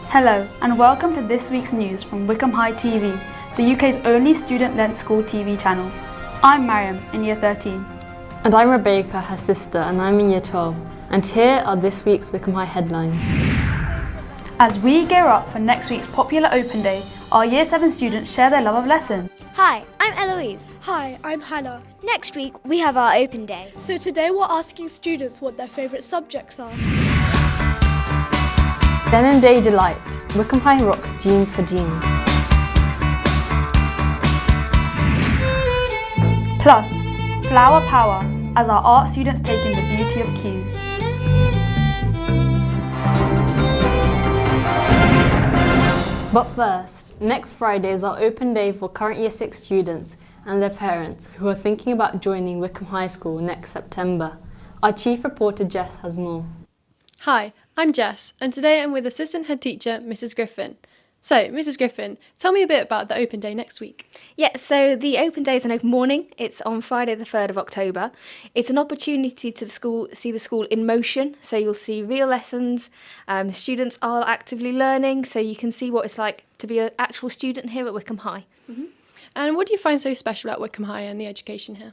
Hello and welcome to this week's news from Wycombe High TV, the UK's only student-led school TV channel. I'm Mariam in Year 13. And I'm Rebecca, her sister, and I'm in Year 12. And here are this week's Wycombe High headlines. As we gear up for next week's popular Open Day, our Year 7 students share their love of lessons. Hi, I'm Eloise. Hi, I'm Hannah. Next week we have our Open Day. So today we're asking students what their favourite subjects are. Denim Day Delight. Wycombe High rocks jeans for jeans. Plus, Flower Power, as our art students take in the beauty of Kew. But first, next Friday is our open day for current Year 6 students and their parents who are thinking about joining Wycombe High School next September. Our chief reporter Jess has more. Hi, I'm Jess, and today I'm with Assistant Head Teacher Mrs. Griffin. So, Mrs. Griffin, tell me a bit about the open day next week. Yeah, so the open day is an open morning. It's on Friday the 3rd of October. It's an opportunity to see the school in motion. So you'll see real lessons. Students are actively learning, so you can see what it's like to be an actual student here at Wycombe High. Mm-hmm. And what do you find so special about Wycombe High and the education here?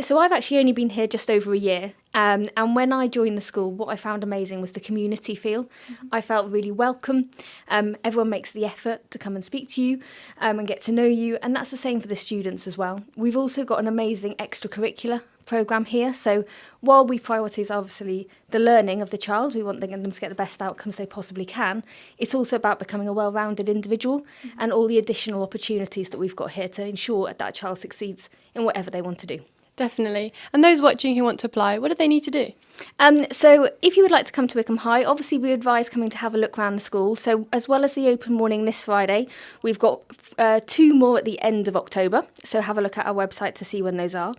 So I've actually only been here just over a year. And when I joined the school, what I found amazing was the community feel. Mm-hmm. I felt really welcome. Everyone makes the effort to come and speak to you and get to know you. And that's the same for the students as well. We've also got an amazing extracurricular programme here. So while we prioritise obviously the learning of the child, we want them to get the best outcomes they possibly can, it's also about becoming a well-rounded individual and all the additional opportunities that we've got here to ensure that child succeeds in whatever they want to do. Definitely. And those watching who want to apply, what do they need to do? So if you would like to come to Wycombe High, obviously we advise coming to have a look around the school. So as well as the open morning this Friday, we've got 2 more at the end of October. So have a look at our website to see when those are.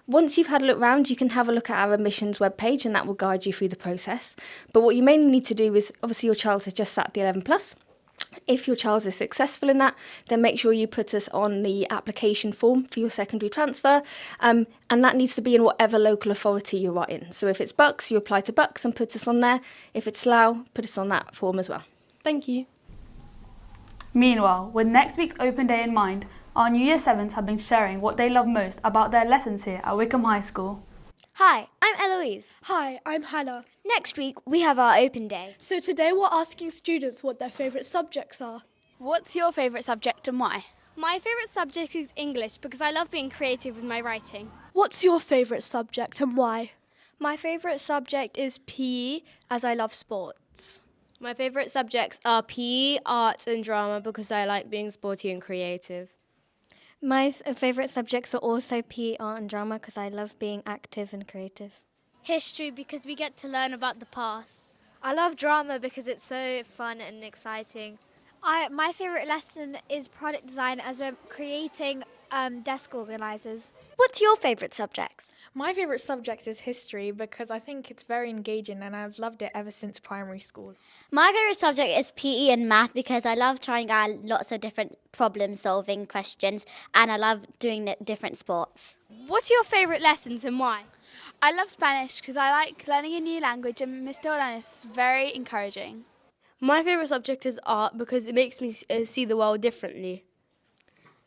Once you've had a look round, you can have a look at our admissions webpage and that will guide you through the process. But what you mainly need to do is, obviously your child has just sat the 11 plus. If your child is successful in that, then make sure you put us on the application form for your secondary transfer, and that needs to be in whatever local authority you are in. So if it's Bucks, you apply to Bucks and put us on there. If it's Slough, put us on that form as well. Thank you. Meanwhile, with next week's Open Day in mind, our new Year 7s have been sharing what they love most about their lessons here at Wycombe High School. Hi, I'm Eloise. Hi, I'm Hannah. Next week we have our Open Day. So today we're asking students what their favourite subjects are. What's your favourite subject and why? My favourite subject is English because I love being creative with my writing. What's your favourite subject and why? My favourite subject is PE as I love sports. My favourite subjects are PE, arts and drama because I like being sporty and creative. My favourite subjects are also PE, art and drama because I love being active and creative. History because we get to learn about the past. I love drama because it's so fun and exciting. My favourite lesson is product design as we're creating desk organisers. What's your favourite subject? My favourite subject is history because I think it's very engaging and I've loved it ever since primary school. My favourite subject is PE and math because I love trying out lots of different problem-solving questions and I love doing different sports. What's your favourite lessons and why? I love Spanish because I like learning a new language and Miss Dolan is very encouraging. My favourite subject is art because it makes me see the world differently.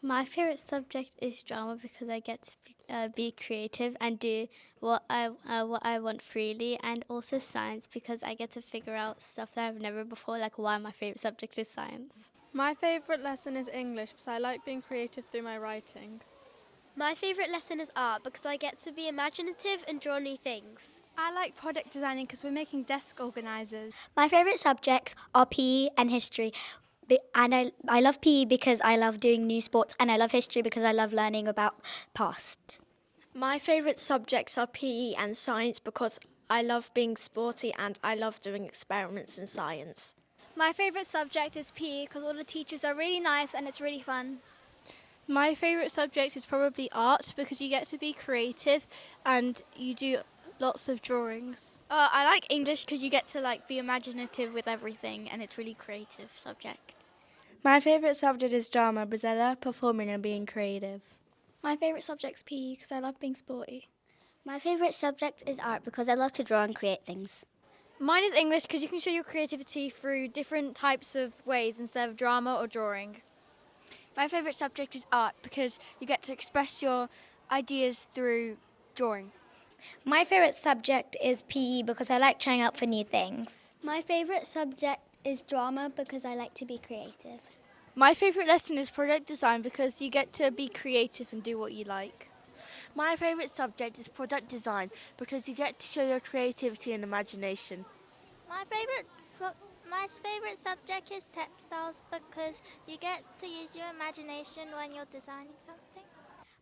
My favourite subject is drama because I get to be creative and do what I want freely, and also science because I get to figure out stuff that I've never before, like why my favourite subject is science. My favourite lesson is English because I like being creative through my writing. My favourite lesson is art because I get to be imaginative and draw new things. I like product designing because we're making desk organisers. My favourite subjects are PE and history. And I love PE because I love doing new sports, and I love history because I love learning about past. My favourite subjects are PE and science because I love being sporty and I love doing experiments in science. My favourite subject is PE because all the teachers are really nice and it's really fun. My favourite subject is probably art because you get to be creative and you do lots of drawings. I like English because you get to be imaginative with everything and it's really creative subject. My favourite subject is drama because I love performing and being creative. My favourite subject is PE because I love being sporty. My favourite subject is art because I love to draw and create things. Mine is English because you can show your creativity through different types of ways instead of drama or drawing. My favourite subject is art because you get to express your ideas through drawing. My favourite subject is PE because I like trying out for new things. My favourite subject is drama because I like to be creative. My favourite lesson is product design because you get to be creative and do what you like. My favourite subject is product design because you get to show your creativity and imagination. My favourite subject is textiles because you get to use your imagination when you're designing something.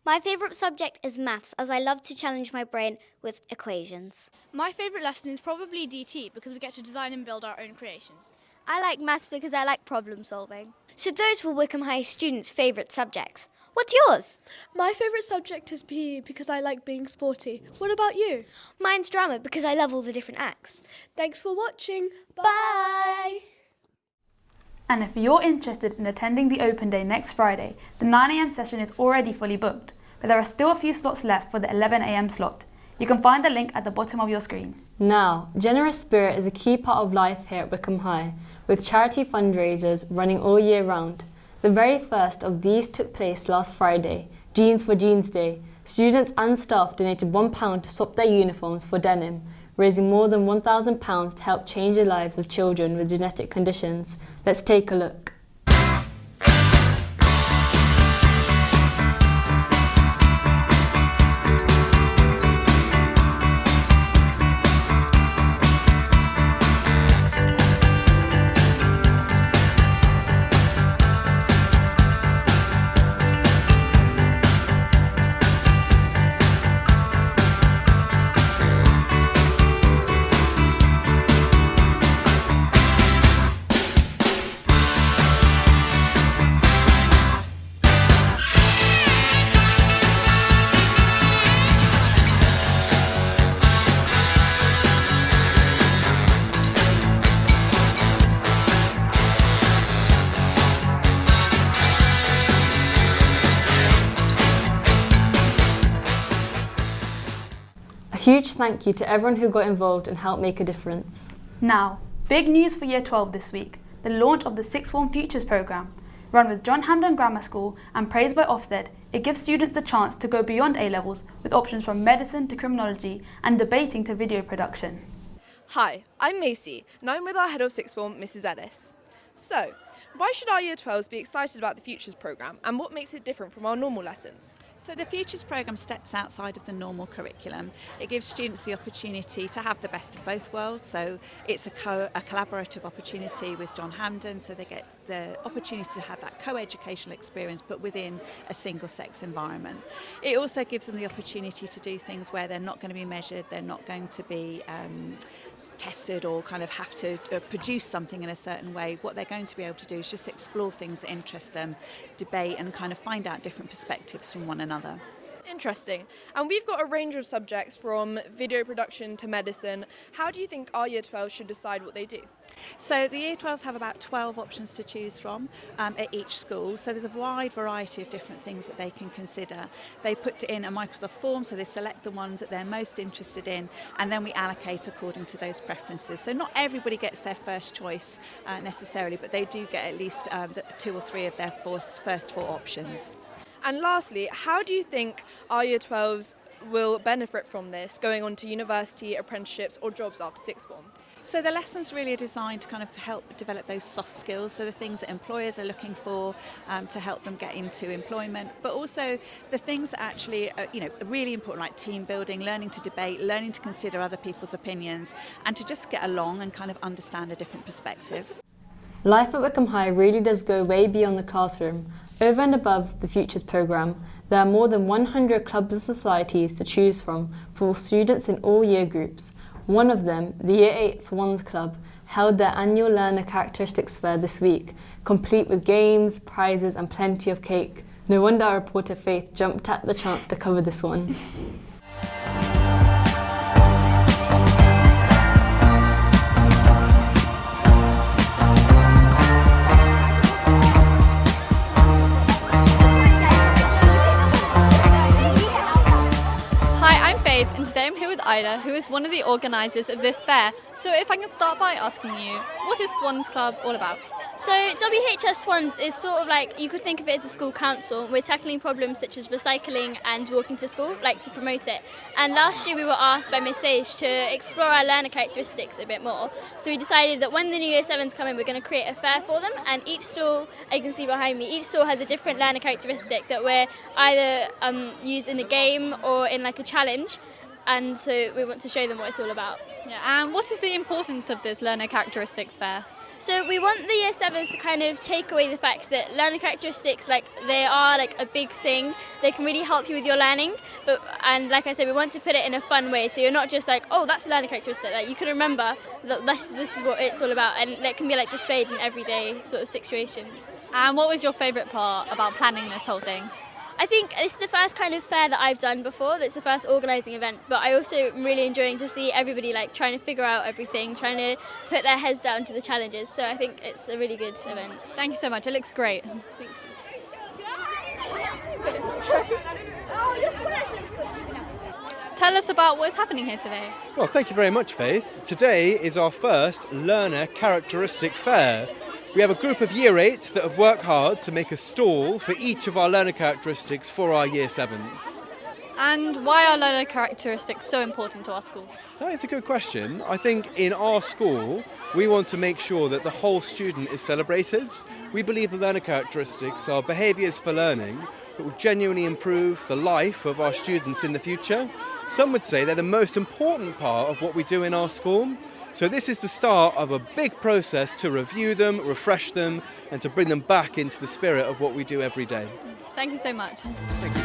My favourite subject is maths as I love to challenge my brain with equations. My favourite lesson is probably DT because we get to design and build our own creations. I like maths because I like problem solving. So those were Wycombe High students' favourite subjects. What's yours? My favourite subject is PE because I like being sporty. What about you? Mine's drama because I love all the different acts. Thanks for watching. Bye! And if you're interested in attending the open day next Friday, the 9 a.m. session is already fully booked, but there are still a few slots left for the 11 a.m. slot. You can find the link at the bottom of your screen. Now, generous spirit is a key part of life here at Wycombe High, with charity fundraisers running all year round. The very first of these took place last Friday, Jeans for Jeans Day. Students and staff donated £1 to swap their uniforms for Denim, raising more than £1,000 to help change the lives of children with genetic conditions. Let's take a look. A huge thank you to everyone who got involved and helped make a difference. Now, big news for Year 12 this week, the launch of the Sixth Form Futures programme. Run with John Hampden Grammar School and praised by Ofsted, it gives students the chance to go beyond A-levels with options from medicine to criminology and debating to video production. Hi, I'm Macy and I'm with our Head of Sixth Form, Mrs Ellis. So, why should our Year 12s be excited about the Futures programme and what makes it different from our normal lessons? So the Futures programme steps outside of the normal curriculum. It gives students the opportunity to have the best of both worlds. So it's a collaborative opportunity with John Hampden, so they get the opportunity to have that co-educational experience but within a single-sex environment. It also gives them the opportunity to do things where they're not going to be measured, they're not going to be tested or kind of have to produce something in a certain way. What they're going to be able to do is just explore things that interest them, debate and kind of find out different perspectives from one another. Interesting. And we've got a range of subjects from video production to medicine. How do you think our Year 12 should decide what they do? So the Year 12s have about 12 options to choose from at each school. So there's a wide variety of different things that they can consider. They put in a Microsoft form, so they select the ones that they're most interested in, and then we allocate according to those preferences. So not everybody gets their first choice necessarily, but they do get at least 2 or 3 of their first 4 options. And lastly, how do you think our Year 12s will benefit from this, going on to university, apprenticeships or jobs after sixth form? So the lessons really are designed to kind of help develop those soft skills, so the things that employers are looking for to help them get into employment, but also the things that actually are, really important, like team building, learning to debate, learning to consider other people's opinions, and to just get along and kind of understand a different perspective. Life at Wycombe High really does go way beyond the classroom. Over and above the Futures programme, there are more than 100 clubs and societies to choose from for students in all year groups. One of them, the Year 8 Swans Club, held their annual Learner Characteristics Fair this week, complete with games, prizes and plenty of cake. No wonder our reporter Faith jumped at the chance to cover this one. And today I'm here with Ida, Brazella, who is one of the organisers of this fair. So if I can start by asking you, what is Swans Club all about? So WHS Swans is sort of like, you could think of it as a school council. We're tackling problems such as recycling and walking to school, like to promote it. And last year we were asked by Miss Sage to explore our learner characteristics a bit more. So we decided that when the new Year 7s come in, we're going to create a fair for them. And each stall, as you can see behind me, each stall has a different learner characteristic that we're either used in a game or in like a challenge. And so we want to show them what it's all about. Yeah, and what is the importance of this learner characteristics fair? So we want the Year 7s to kind of take away the fact that learner characteristics, like they are like a big thing. They can really help you with your learning. And like I said, we want to put it in a fun way. So you're not just like, oh, that's a learner characteristic. Like you can remember that this is what it's all about, and it can be like displayed in everyday sort of situations. And what was your favourite part about planning this whole thing? I think this is the first kind of fair that I've done before. That's the first organising event, but I also am really enjoying to see everybody like trying to figure out everything, trying to put their heads down to the challenges. So I think it's a really good event. Thank you so much. It looks great. Thank you. Tell us about what's happening here today. Well, thank you very much, Faith. Today is our first Learner Characteristic Fair. We have a group of Year 8s that have worked hard to make a stall for each of our learner characteristics for our Year 7s. And why are learner characteristics so important to our school? That is a good question. I think in our school, we want to make sure that the whole student is celebrated. We believe the learner characteristics are behaviours for learning that will genuinely improve the life of our students in the future. Some would say they're the most important part of what we do in our school. So this is the start of a big process to review them, refresh them, and to bring them back into the spirit of what we do every day. Thank you so much. Thank you.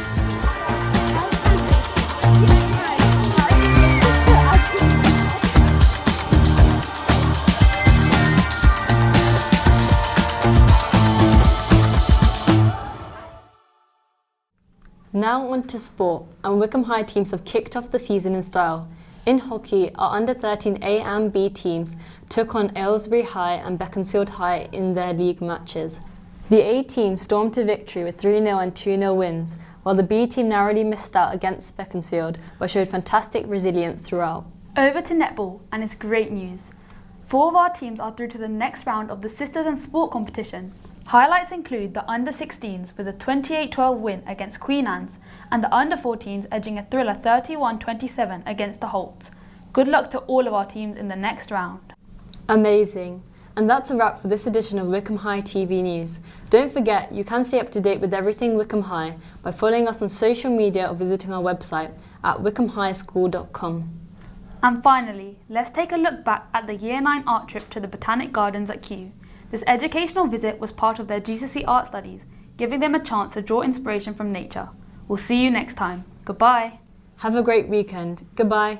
Now on to sport, and Wycombe High teams have kicked off the season in style. In hockey, our under-13 A and B teams took on Aylesbury High and Beaconsfield High in their league matches. The A team stormed to victory with 3-0 and 2-0 wins, while the B team narrowly missed out against Beaconsfield, but showed fantastic resilience throughout. Over to netball, and it's great news. 4 of our teams are through to the next round of the Sisters and Sport competition. Highlights include the under-16s with a 28-12 win against Queen Anne's and the under-14s edging a thriller 31-27 against the Holts. Good luck to all of our teams in the next round. Amazing. And that's a wrap for this edition of Wycombe High TV News. Don't forget, you can stay up to date with everything Wycombe High by following us on social media or visiting our website at wycombehighschool.com. And finally, let's take a look back at the Year 9 art trip to the Botanic Gardens at Kew. This educational visit was part of their GCSE art studies, giving them a chance to draw inspiration from nature. We'll see you next time. Goodbye. Have a great weekend. Goodbye.